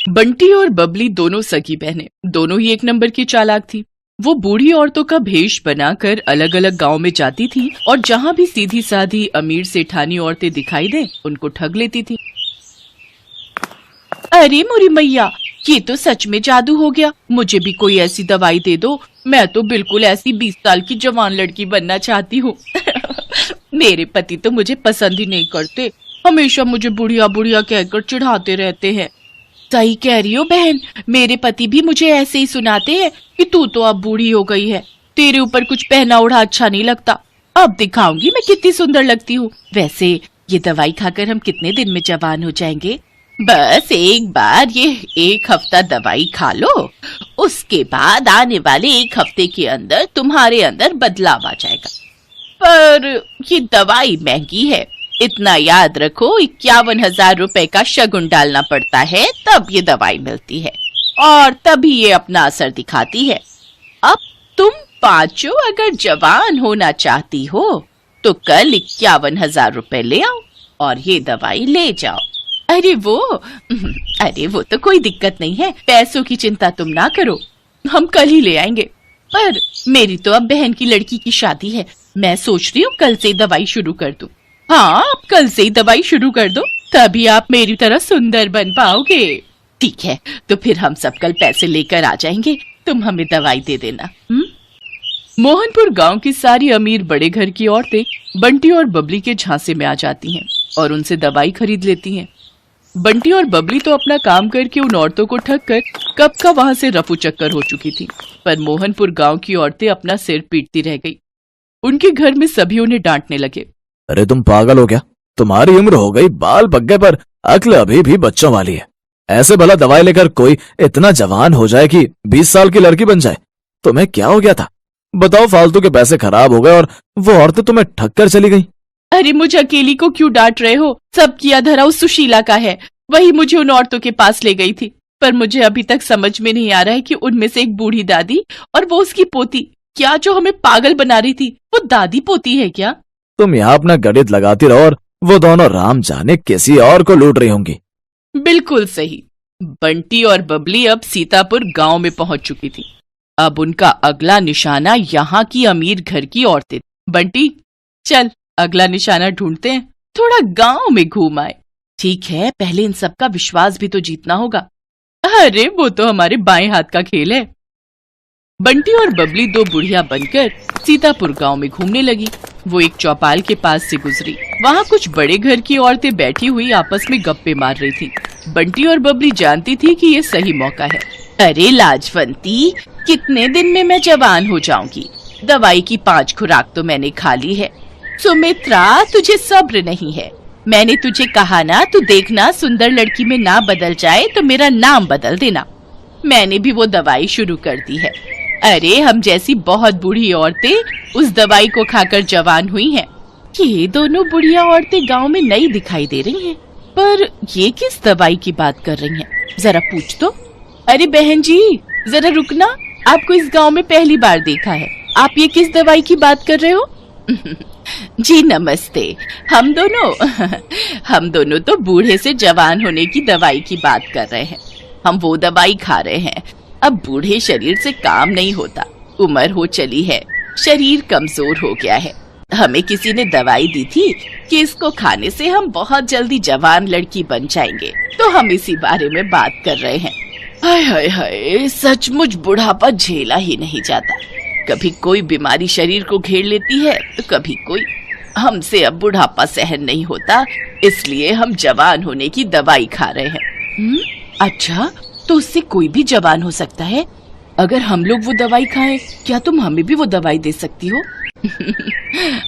बंटी और बबली दोनों सगी बहनें, दोनों ही एक नंबर की चालाक थी। वो बूढ़ी औरतों का भेष बनाकर अलग अलग गांव में जाती थी और जहां भी सीधी साधी अमीर सेठानी औरतें दिखाई दे उनको ठग लेती थी। अरे मोरी मैया, ये तो सच में जादू हो गया। मुझे भी कोई ऐसी दवाई दे दो। मैं तो बिल्कुल ऐसी 20 साल की जवान लड़की बनना चाहती हूँ। मेरे पति तो मुझे पसंद ही नहीं करते, हमेशा मुझे बुढ़िया बुढ़िया कहकर चिढ़ाते रहते हैं। सही कह रही हो बहन, मेरे पति भी मुझे ऐसे ही सुनाते हैं कि तू तो अब बूढ़ी हो गई है, तेरे ऊपर कुछ पहना ओढ़ा अच्छा नहीं लगता। अब दिखाऊंगी मैं कितनी सुंदर लगती हूँ। वैसे ये दवाई खाकर हम कितने दिन में जवान हो जाएंगे? बस एक बार ये 1 हफ्ता दवाई खा लो, उसके बाद आने वाले 1 हफ्ते के अंदर तुम्हारे अंदर बदलाव आ जाएगा। पर ये दवाई महंगी है, इतना याद रखो, 51,000 रुपए का शगुन डालना पड़ता है तब ये दवाई मिलती है और तभी ये अपना असर दिखाती है। अब तुम पांचों अगर जवान होना चाहती हो तो कल 51,000 रुपए ले आओ और ये दवाई ले जाओ। अरे वो तो कोई दिक्कत नहीं है, पैसों की चिंता तुम ना करो, हम कल ही ले आएंगे। पर मेरी तो अब बहन की लड़की की शादी है, मैं सोच रही हूँ कल से दवाई शुरू कर दूं। हाँ, आप कल से ही दवाई शुरू कर दो, तभी आप मेरी तरह सुंदर बन पाओगे। ठीक है, तो फिर हम सब कल पैसे लेकर आ जाएंगे, तुम हमें दवाई दे देना। मोहनपुर गांव की सारी अमीर बड़े घर की औरतें बंटी और बबली के झांसे में आ जाती हैं और उनसे दवाई खरीद लेती हैं। बंटी और बबली तो अपना काम करके उन औरतों को ठग कर कब का वहां से रफू चक्कर हो चुकी थी, पर मोहनपुर गांव की औरतें अपना सिर पीटती रह गई। उनके घर में सभी उन्हें डांटने लगे। अरे तुम पागल हो क्या? तुम्हारी उम्र हो गई, बाल पक गए, पर अक्ल अभी भी बच्चों वाली है। ऐसे भला दवाई लेकर कोई इतना जवान हो जाए कि 20 साल की लड़की बन जाए? तुम्हें क्या हो गया था? बताओ, फालतू के पैसे खराब हो गए और वो औरतें तुम्हें ठग कर चली गई। अरे मुझे अकेली को क्यों डांट रहे हो? सब किया धरा उस सुशीला का है, वही मुझे उन औरतों के पास ले गई थी। पर मुझे अभी तक समझ में नहीं आ रहा है कि उनमें से एक बूढ़ी दादी और वो उसकी पोती, क्या जो हमें पागल बना रही थी वो दादी पोती है क्या? तुम यहाँ अपना गणित लगाती रहो और वो दोनों राम जाने किसी और को लूट रही होंगी। बिल्कुल सही। बंटी और बबली अब सीतापुर गांव में पहुंच चुकी थी। अब उनका अगला निशाना यहाँ की अमीर घर की औरतें। बंटी, चल अगला निशाना ढूंढते हैं, थोड़ा गांव में घूम आए। ठीक है, पहले इन सब का विश्वास भी तो जीतना होगा। अरे वो तो हमारे बाएं हाथ का खेल है। बंटी और बबली 2 बुढ़िया बनकर सीतापुर गांव में घूमने लगी। वो एक चौपाल के पास से गुजरी, वहाँ कुछ बड़े घर की औरतें बैठी हुई आपस में गप्पे मार रही थी। बंटी और बबली जानती थी कि ये सही मौका है। अरे लाजवंती, कितने दिन में मैं जवान हो जाऊंगी? दवाई की 5 खुराक तो मैंने खा ली है। सुमित्रा, तुझे सब्र नहीं है। मैंने तुझे कहा ना, तू देखना सुंदर लड़की में ना बदल जाए तो मेरा नाम बदल देना। मैंने भी वो दवाई शुरू कर दी है। अरे हम जैसी बहुत बूढ़ी औरतें उस दवाई को खाकर जवान हुई हैं। ये दोनों बुढ़िया औरतें गांव में नई दिखाई दे रही हैं, पर ये किस दवाई की बात कर रही हैं? जरा पूछ तो। अरे बहन जी, जरा रुकना, आपको इस गांव में पहली बार देखा है, आप ये किस दवाई की बात कर रहे हो? जी नमस्ते, हम दोनों तो बूढ़े से जवान होने की दवाई की बात कर रहे हैं। हम वो दवाई खा रहे हैं। अब बूढ़े शरीर से काम नहीं होता, उम्र हो चली है, शरीर कमजोर हो गया है। हमें किसी ने दवाई दी थी कि इसको खाने से हम बहुत जल्दी जवान लड़की बन जाएंगे, तो हम इसी बारे में बात कर रहे हैं। हाय हाय हाय, सचमुच बुढ़ापा झेला ही नहीं जाता। कभी कोई बीमारी शरीर को घेर लेती है तो कभी कोई। हमसे अब बुढ़ापा सहन नहीं होता, इसलिए हम जवान होने की दवाई खा रहे हैं। अच्छा, तो उससे कोई भी जवान हो सकता है? अगर हम लोग वो दवाई खाएं, क्या तुम हमें भी वो दवाई दे सकती हो?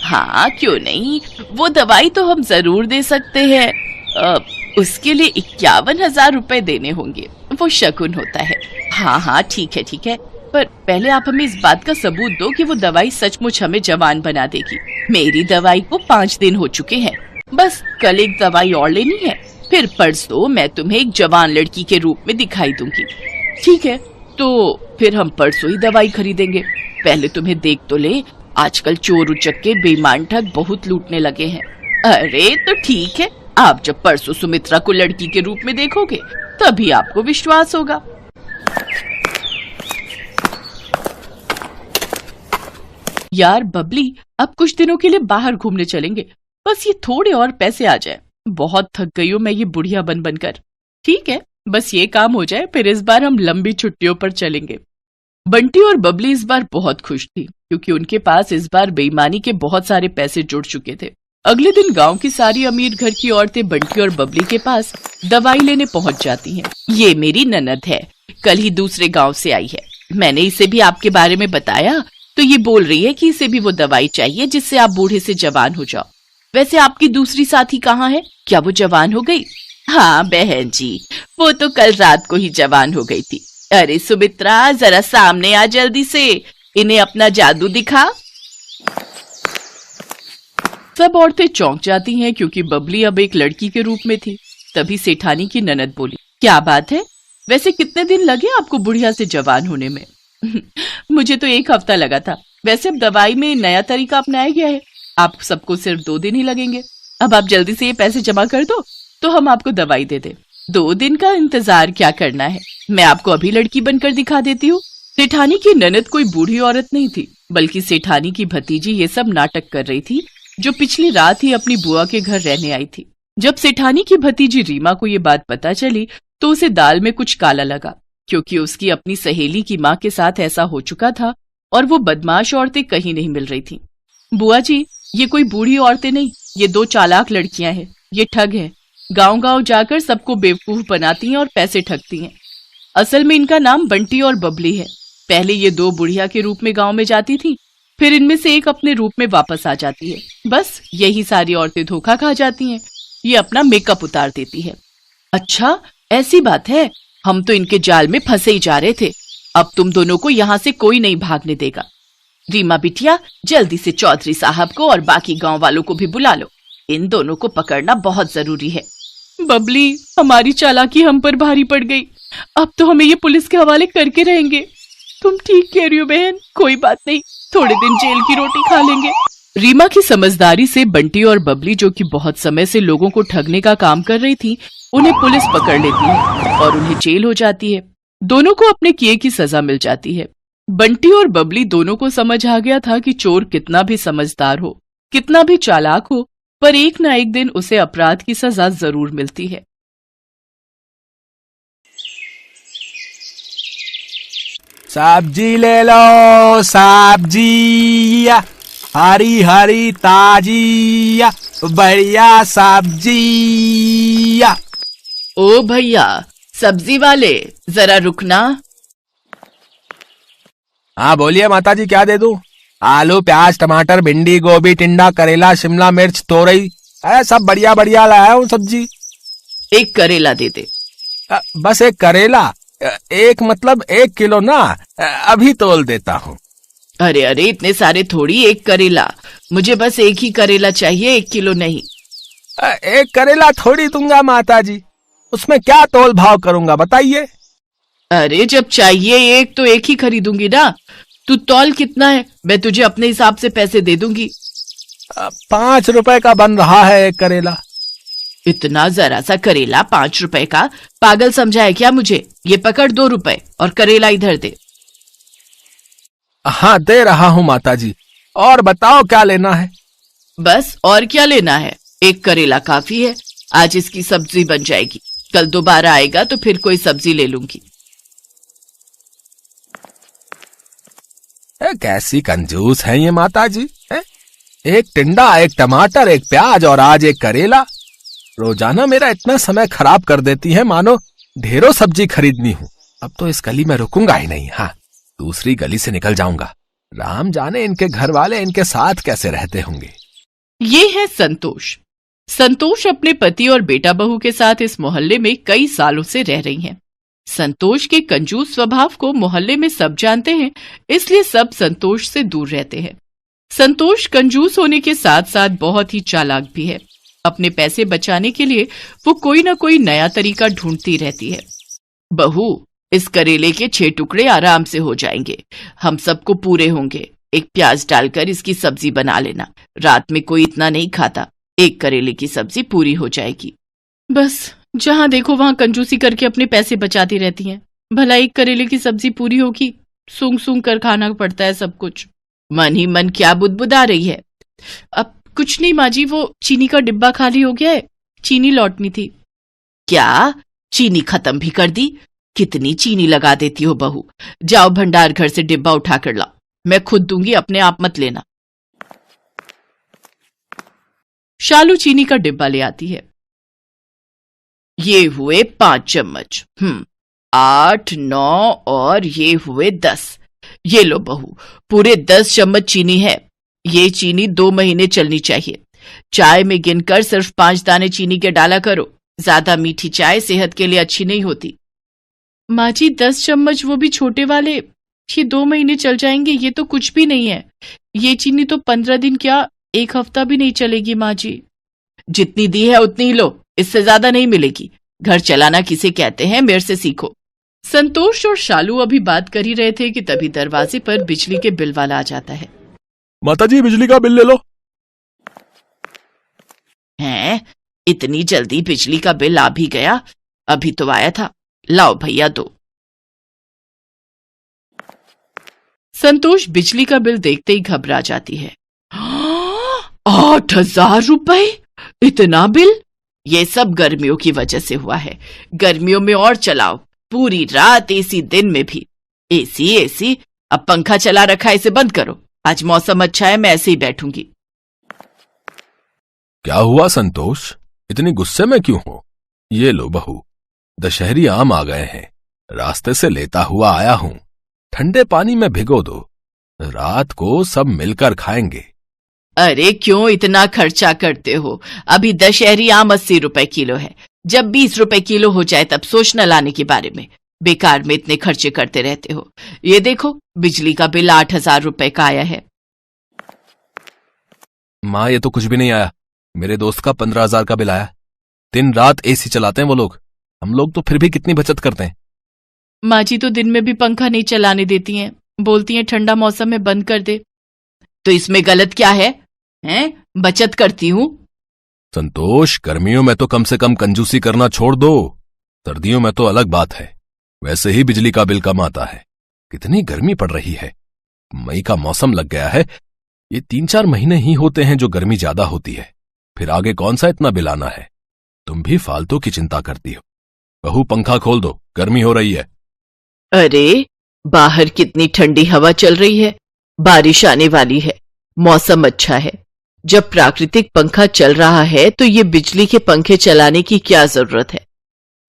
हाँ, क्यों नहीं, वो दवाई तो हम जरूर दे सकते हैं। उसके लिए 51,000 रुपए देने होंगे, वो शगुन होता है। हाँ, ठीक है, पर पहले आप हमें इस बात का सबूत दो कि वो दवाई सचमुच हमें जवान बना देगी। मेरी दवाई को 5 दिन हो चुके हैं, बस कल एक दवाई और लेनी है, फिर परसों मैं तुम्हें एक जवान लड़की के रूप में दिखाई दूंगी। ठीक है, तो फिर हम परसों ही दवाई खरीदेंगे। पहले तुम्हें देख तो ले, आजकल चोर उचक्के बेईमान ठग बहुत लूटने लगे हैं। अरे तो ठीक है, आप जब परसों सुमित्रा को लड़की के रूप में देखोगे तभी आपको विश्वास होगा। यार बबली, अब कुछ दिनों के लिए बाहर घूमने चलेंगे, बस ये थोड़े और पैसे आ जाए। बहुत थक गई हूं मैं ये बुढ़िया बन बनकर। ठीक है, बस ये काम हो जाए, फिर इस बार हम लंबी छुट्टियों पर चलेंगे। बंटी और बबली इस बार बहुत खुश थी, क्योंकि उनके पास इस बार बेईमानी के बहुत सारे पैसे जुड़ चुके थे। अगले दिन गांव की सारी अमीर घर की औरतें बंटी और बबली के पास दवाई लेने पहुंच जाती हैं। ये मेरी ननद है, कल ही दूसरे गांव से आई है। मैंने इसे भी आपके बारे में बताया, तो ये बोल रही है कि इसे भी वो दवाई चाहिए जिससे आप बूढ़े से जवान हो जाओ। वैसे आपकी दूसरी साथी कहाँ है? क्या वो जवान हो गई? हाँ बहन जी, वो तो कल रात को ही जवान हो गई थी। अरे सुमित्रा, जरा सामने आ जल्दी से, इन्हें अपना जादू दिखा। सब औरतें चौंक जाती हैं, क्योंकि बबली अब एक लड़की के रूप में थी। तभी सेठानी की ननद बोली, क्या बात है, वैसे कितने दिन लगे आपको बुढ़िया से जवान होने में? मुझे तो 1 हफ्ता लगा था। वैसे अब दवाई में नया तरीका अपनाया गया है, आप सबको सिर्फ 2 दिन ही लगेंगे। अब आप जल्दी से ये पैसे जमा कर दो, तो हम आपको दवाई दे दे। 2 दिन का इंतजार क्या करना है, मैं आपको अभी लड़की बनकर दिखा देती हूँ। सेठानी की ननद कोई बूढ़ी औरत नहीं थी, बल्कि सेठानी की भतीजी ये सब नाटक कर रही थी, जो पिछली रात ही अपनी बुआ के घर रहने आई थी। जब सेठानी की भतीजी रीमा को ये बात पता चली, तो उसे दाल में कुछ काला लगा, क्योंकि उसकी अपनी सहेली की माँ के साथ ऐसा हो चुका था और वो बदमाश औरतें कहीं नहीं मिल रही थी। बुआ जी, ये कोई बूढ़ी औरतें नहीं, ये 2 चालाक लड़कियां हैं। ये ठग है, गांव-गांव जाकर सबको बेवकूफ बनाती हैं और पैसे ठगती हैं। असल में इनका नाम बंटी और बबली है। पहले ये 2 बुढ़िया के रूप में गांव में जाती थी, फिर इनमें से एक अपने रूप में वापस आ जाती है। बस यही सारी औरतें धोखा खा जाती हैं। ये अपना मेकअप उतार देती है। अच्छा, ऐसी बात है, हम तो इनके जाल में फंसे ही जा रहे थे। अब तुम दोनों को यहाँ से कोई नहीं भागने देगा। रीमा बिटिया, जल्दी से चौधरी साहब को और बाकी गांव वालों को भी बुला लो, इन दोनों को पकड़ना बहुत जरूरी है। बबली, हमारी चालाकी हम पर भारी पड़ गई, अब तो हमें ये पुलिस के हवाले करके रहेंगे। तुम ठीक कह रही हो बहन, कोई बात नहीं, थोड़े दिन जेल की रोटी खा लेंगे। रीमा की समझदारी से बंटी और बबली, जो कि बहुत समय से लोगों को ठगने का काम कर रही थी, उन्हें पुलिस पकड़ लेती है और उन्हें जेल हो जाती है। दोनों को अपने किए की सजा मिल जाती है। बंटी और बबली दोनों को समझ आ गया था कि चोर कितना भी समझदार हो, कितना भी चालाक हो, पर एक ना एक दिन उसे अपराध की सजा जरूर मिलती है। सब्जी ले लो, सब्जी हरी हरी ताजी बढ़िया सब्जी। ओ भैया, सब्जी वाले, जरा रुकना। हाँ बोलिए माताजी, क्या दे दूं? आलू, प्याज, टमाटर, भिंडी, गोभी, टिंडा, करेला, शिमला मिर्च, तोरई, सब बढ़िया बढ़िया लाया हूँ सब्जी। एक करेला दे दे। बस एक करेला? एक मतलब 1 किलो ना, अभी तोल देता हूँ। अरे अरे, इतने सारे थोड़ी, एक करेला। मुझे बस एक ही करेला चाहिए, 1 किलो नहीं। 1 करेला थोड़ी दूंगा माताजी, उसमें क्या तोल भाव करूंगा बताइए। अरे जब चाहिए एक, तो एक ही खरीदूंगी ना। तू तौल कितना है, मैं तुझे अपने हिसाब से पैसे दे दूंगी। 5 रुपए का बन रहा है 1 करेला। इतना जरा सा करेला 5 रुपए का? पागल समझा है क्या मुझे? ये पकड़ 2 रुपए और करेला इधर दे। हाँ दे रहा हूँ माताजी, और बताओ क्या लेना है? बस और क्या लेना है, 1 करेला काफी है। आज इसकी सब्जी बन जाएगी, कल दोबारा आएगा तो फिर कोई सब्जी ले लूंगी। कैसी कंजूस है ये माताजी। 1 टिंडा, 1 टमाटर, 1 प्याज और आज 1 करेला। रोजाना मेरा इतना समय खराब कर देती है, मानो ढेरों सब्जी खरीदनी हूँ। अब तो इस गली में रुकूंगा ही नहीं। हाँ, दूसरी गली से निकल जाऊंगा। राम जाने इनके घर वाले इनके साथ कैसे रहते होंगे। ये है संतोष। संतोष अपने पति और बेटा बहू के साथ इस मोहल्ले में कई सालों से रह रही हैं। संतोष के कंजूस स्वभाव को मोहल्ले में सब जानते हैं, इसलिए सब संतोष से दूर रहते हैं। संतोष कंजूस होने के साथ साथ बहुत ही चालाक भी है। अपने पैसे बचाने के लिए वो कोई ना कोई नया तरीका ढूंढती रहती है। बहू, इस करेले के 6 टुकड़े आराम से हो जाएंगे, हम सबको पूरे होंगे। 1 प्याज डालकर इसकी सब्जी बना लेना, रात में कोई इतना नहीं खाता। 1 करेले की सब्जी पूरी हो जाएगी। बस जहां देखो वहां कंजूसी करके अपने पैसे बचाती रहती हैं। भला एक करेले की सब्जी पूरी होगी, सूंघ सूंघ कर खाना पड़ता है सब कुछ। मन ही मन क्या बुदबुदा रही है। अब कुछ नहीं माँ जी, वो चीनी का डिब्बा खाली हो गया है, चीनी लौटनी थी। क्या चीनी खत्म भी कर दी? कितनी चीनी लगा देती हो बहू। जाओ भंडार घर से डिब्बा उठा कर लाओ, मैं खुद दूंगी, अपने आप मत लेना। शालू चीनी का डिब्बा ले आती है। ये हुए 5 चम्मच, 8, 9 और ये हुए 10। ये लो बहू, पूरे 10 चम्मच चीनी है। ये चीनी 2 महीने चलनी चाहिए। चाय में गिनकर सिर्फ 5 दाने चीनी के डाला करो, ज्यादा मीठी चाय सेहत के लिए अच्छी नहीं होती। माँ जी 10 चम्मच, वो भी छोटे वाले, ये 2 महीने चल जाएंगे, ये तो कुछ भी नहीं है। ये चीनी तो 15 दिन क्या 1 हफ्ता भी नहीं चलेगी माँ जी। जितनी दी है उतनी ही लो, इससे ज्यादा नहीं मिलेगी। घर चलाना किसे कहते हैं, मेरे से सीखो। संतोष और शालू अभी बात कर ही रहे थे कि तभी दरवाजे पर बिजली के बिल वाला आ जाता है। माताजी बिजली का बिल ले लो। हैं, इतनी जल्दी बिजली का बिल आ भी गया? अभी तो आया था, लाओ भैया दो। संतोष बिजली का बिल देखते ही घबरा जाती है। 8,000 रुपए, इतना बिल? ये सब गर्मियों की वजह से हुआ है। गर्मियों में और चलाओ, पूरी रात एसी, दिन में भी एसी एसी। अब पंखा चला रखा है, इसे बंद करो। आज मौसम अच्छा है, मैं ऐसे ही बैठूंगी। क्या हुआ संतोष, इतनी गुस्से में क्यों हो? ये लो बहू, दशहरी आम आ गए हैं, रास्ते से लेता हुआ आया हूं। ठंडे पानी में भिगो दो, रात को सब मिलकर खाएंगे। अरे क्यों इतना खर्चा करते हो? अभी दशहरी आम 80 रुपए किलो है। जब 20 रुपए किलो हो जाए तब सोचना लाने के बारे में। बेकार में इतने खर्चे करते रहते हो। ये देखो बिजली का बिल 8,000 रुपए का आया है। माँ ये तो कुछ भी नहीं आया, मेरे दोस्त का 15,000 का बिल आया। दिन रात एसी चलाते हैं वो लोग, हम लोग तो फिर भी कितनी बचत करते हैं। माँ जी तो दिन में भी पंखा नहीं चलाने देती हैं, बोलती हैं ठंडा मौसम में बंद कर दे। तो इसमें गलत क्या है? बचत करती हूँ। संतोष गर्मियों में तो कम से कम कंजूसी करना छोड़ दो, सर्दियों में तो अलग बात है। वैसे ही बिजली का बिल कम आता है। कितनी गर्मी पड़ रही है, मई का मौसम लग गया है। ये 3-4 महीने ही होते हैं जो गर्मी ज्यादा होती है, फिर आगे कौन सा इतना बिल आना है। तुम भी फालतू की चिंता करती हो। बहू पंखा खोल दो, गर्मी हो रही है। अरे बाहर कितनी ठंडी हवा चल रही है, बारिश आने वाली है, मौसम अच्छा है। जब प्राकृतिक पंखा चल रहा है तो ये बिजली के पंखे चलाने की क्या जरूरत है?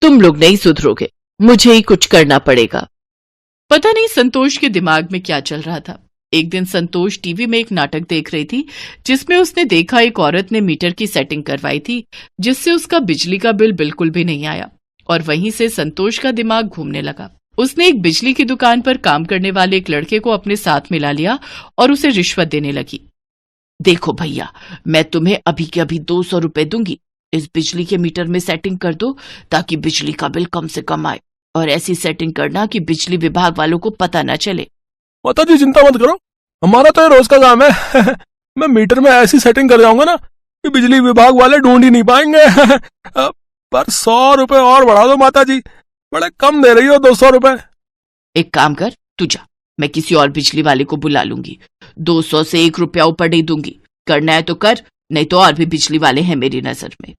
तुम लोग नहीं सुधरोगे, मुझे ही कुछ करना पड़ेगा। पता नहीं संतोष के दिमाग में क्या चल रहा था। एक दिन संतोष टीवी में एक नाटक देख रही थी जिसमें उसने देखा एक औरत ने मीटर की सेटिंग करवाई थी जिससे उसका बिजली का बिल बिल्कुल भी नहीं आया, और वहीं से संतोष का दिमाग घूमने लगा। उसने एक बिजली की दुकान पर काम करने वाले एक लड़के को अपने साथ मिला लिया और उसे रिश्वत देने लगी। देखो भैया, मैं तुम्हें अभी के अभी 200 रुपए दूंगी, इस बिजली के मीटर में सेटिंग कर दो ताकि बिजली का बिल कम से कम आए, और ऐसी सेटिंग करना कि बिजली विभाग वालों को पता न चले। माताजी चिंता मत करो, हमारा तो ये रोज का काम है। मैं मीटर में ऐसी सेटिंग कर जाऊंगा ना कि बिजली विभाग वाले ढूंढ ही नहीं पाएंगे। पर 100 रुपए और बढ़ा दो माताजी, बड़े कम दे रही हो 200 रुपए। एक काम कर, तू जा, मैं किसी और बिजली वाले को बुला लूंगी। 200 से 1 रुपया ऊपर नहीं दूंगी। करना है तो कर, नहीं तो और भी बिजली वाले हैं मेरी नजर में।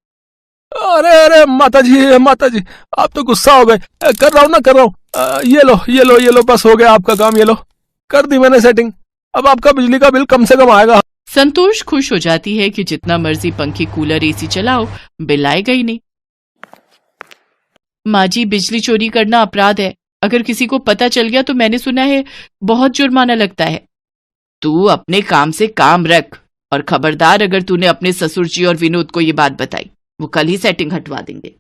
अरे अरे माताजी आप तो गुस्सा हो गए। कर रहा हूँ ना, कर रहा हूँ। ये लो बस हो गया आपका काम। ये लो, कर दी मैंने सेटिंग, अब आपका बिजली का बिल कम से कम आएगा। संतोष खुश हो जाती है कि जितना मर्जी पंखे कूलर एसी चलाओ, बिल आएगा ही नहीं। माँ जी बिजली चोरी करना अपराध है, अगर किसी को पता चल गया तो मैंने सुना है बहुत जुर्माना लगता है। तू अपने काम से काम रख, और खबरदार अगर तूने अपने ससुर जी और विनोद को ये बात बताई, वो कल ही सेटिंग हटवा देंगे।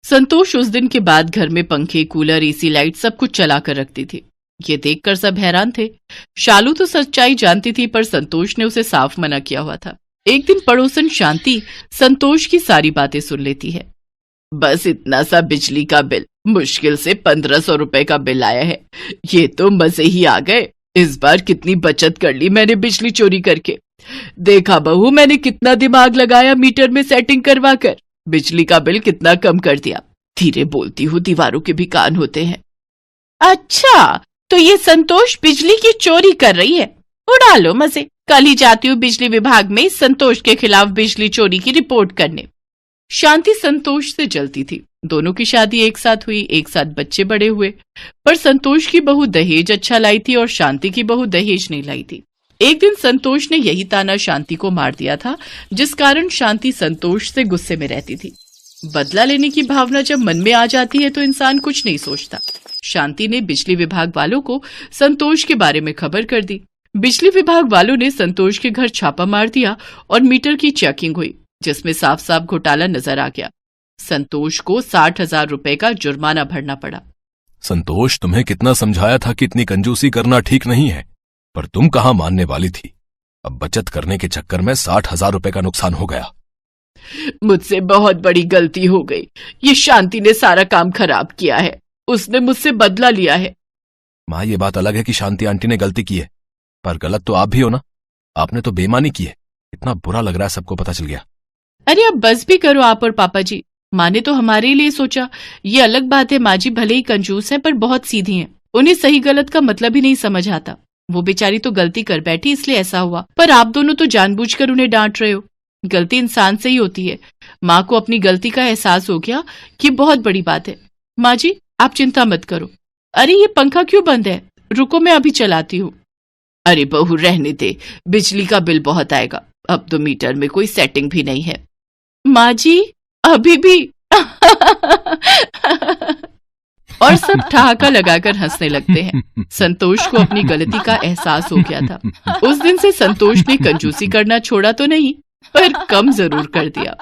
संतोष उस दिन के बाद घर में पंखे कूलर एसी लाइट सब कुछ चला कर रखती थी। ये देखकर सब हैरान थे। शालू तो सच्चाई जानती थी पर संतोष ने उसे साफ मना किया हुआ था। एक दिन पड़ोसन शांति संतोष की सारी बातें सुन लेती है। बस इतना सा बिजली का बिल, मुश्किल से 1500 रुपए का बिल आया है। ये तो मजे ही आ गए। इस बार कितनी बचत कर ली मैंने बिजली चोरी करके। देखा बहू, मैंने कितना दिमाग लगाया मीटर में सेटिंग करवा कर। बिजली का बिल कितना कम कर दिया। धीरे बोलती हूँ, दीवारों के भी कान होते हैं। अच्छा, तो ये संतोष बिजली की चोरी कर रही है। उड़ा लो मजे। कल ही जाती हूँ बिजली विभाग में संतोष के खिलाफ बिजली चोरी की रिपोर्ट करने। शांति संतोष से जलती थी। दोनों की शादी एक साथ हुई, एक साथ बच्चे बड़े हुए, पर संतोष की बहू दहेज अच्छा लाई थी और शांति की बहू दहेज नहीं लाई थी। एक दिन संतोष ने यही ताना शांति को मार दिया था, जिस कारण शांति संतोष से गुस्से में रहती थी। बदला लेने की भावना जब मन में आ जाती है तो इंसान कुछ नहीं सोचता। शांति ने बिजली विभाग वालों को संतोष के बारे में खबर कर दी। बिजली विभाग वालों ने संतोष के घर छापा मार दिया और मीटर की चेकिंग हुई, जिसमें साफ साफ घोटाला नजर आ गया। संतोष को 60,000 रुपए का जुर्माना भरना पड़ा। संतोष, तुम्हें कितना समझाया था कि इतनी कंजूसी करना ठीक नहीं है, पर तुम कहाँ मानने वाली थी। अब बचत करने के चक्कर में 60,000 रुपए का नुकसान हो गया। मुझसे बहुत बड़ी गलती हो गई। ये शांति ने सारा काम खराब किया है। उसने मुझसे बदला लिया है। माँ, ये बात अलग है कि शांति आंटी ने गलती की है, पर गलत तो आप भी हो ना। आपने तो बेईमानी की है। इतना बुरा लग रहा है, सबको पता चल गया। अरे अब बस भी करो आप और पापा जी। माँ ने तो हमारे लिए सोचा। ये अलग बात है, माँ जी भले ही कंजूस हैं पर बहुत सीधी हैं। उन्हें सही गलत का मतलब ही नहीं समझ आता। वो बेचारी तो गलती कर बैठी इसलिए ऐसा हुआ, पर आप दोनों तो जानबूझकर उन्हें डांट रहे हो। गलती इंसान से ही होती है। माँ को अपनी गलती का एहसास हो गया कि बहुत बड़ी बात है। माँ जी आप चिंता मत करो। अरे ये पंखा क्यों बंद है? रुको मैं अभी चलाती हूँ। अरे बहू रहने दे, बिजली का बिल बहुत आएगा। अब तो मीटर में कोई सेटिंग भी नहीं है। माँ जी अभी भी और सब ठहाका लगाकर हंसने लगते हैं। संतोष को अपनी गलती का एहसास हो गया था। उस दिन से संतोष ने कंजूसी करना छोड़ा तो नहीं, पर कम जरूर कर दिया।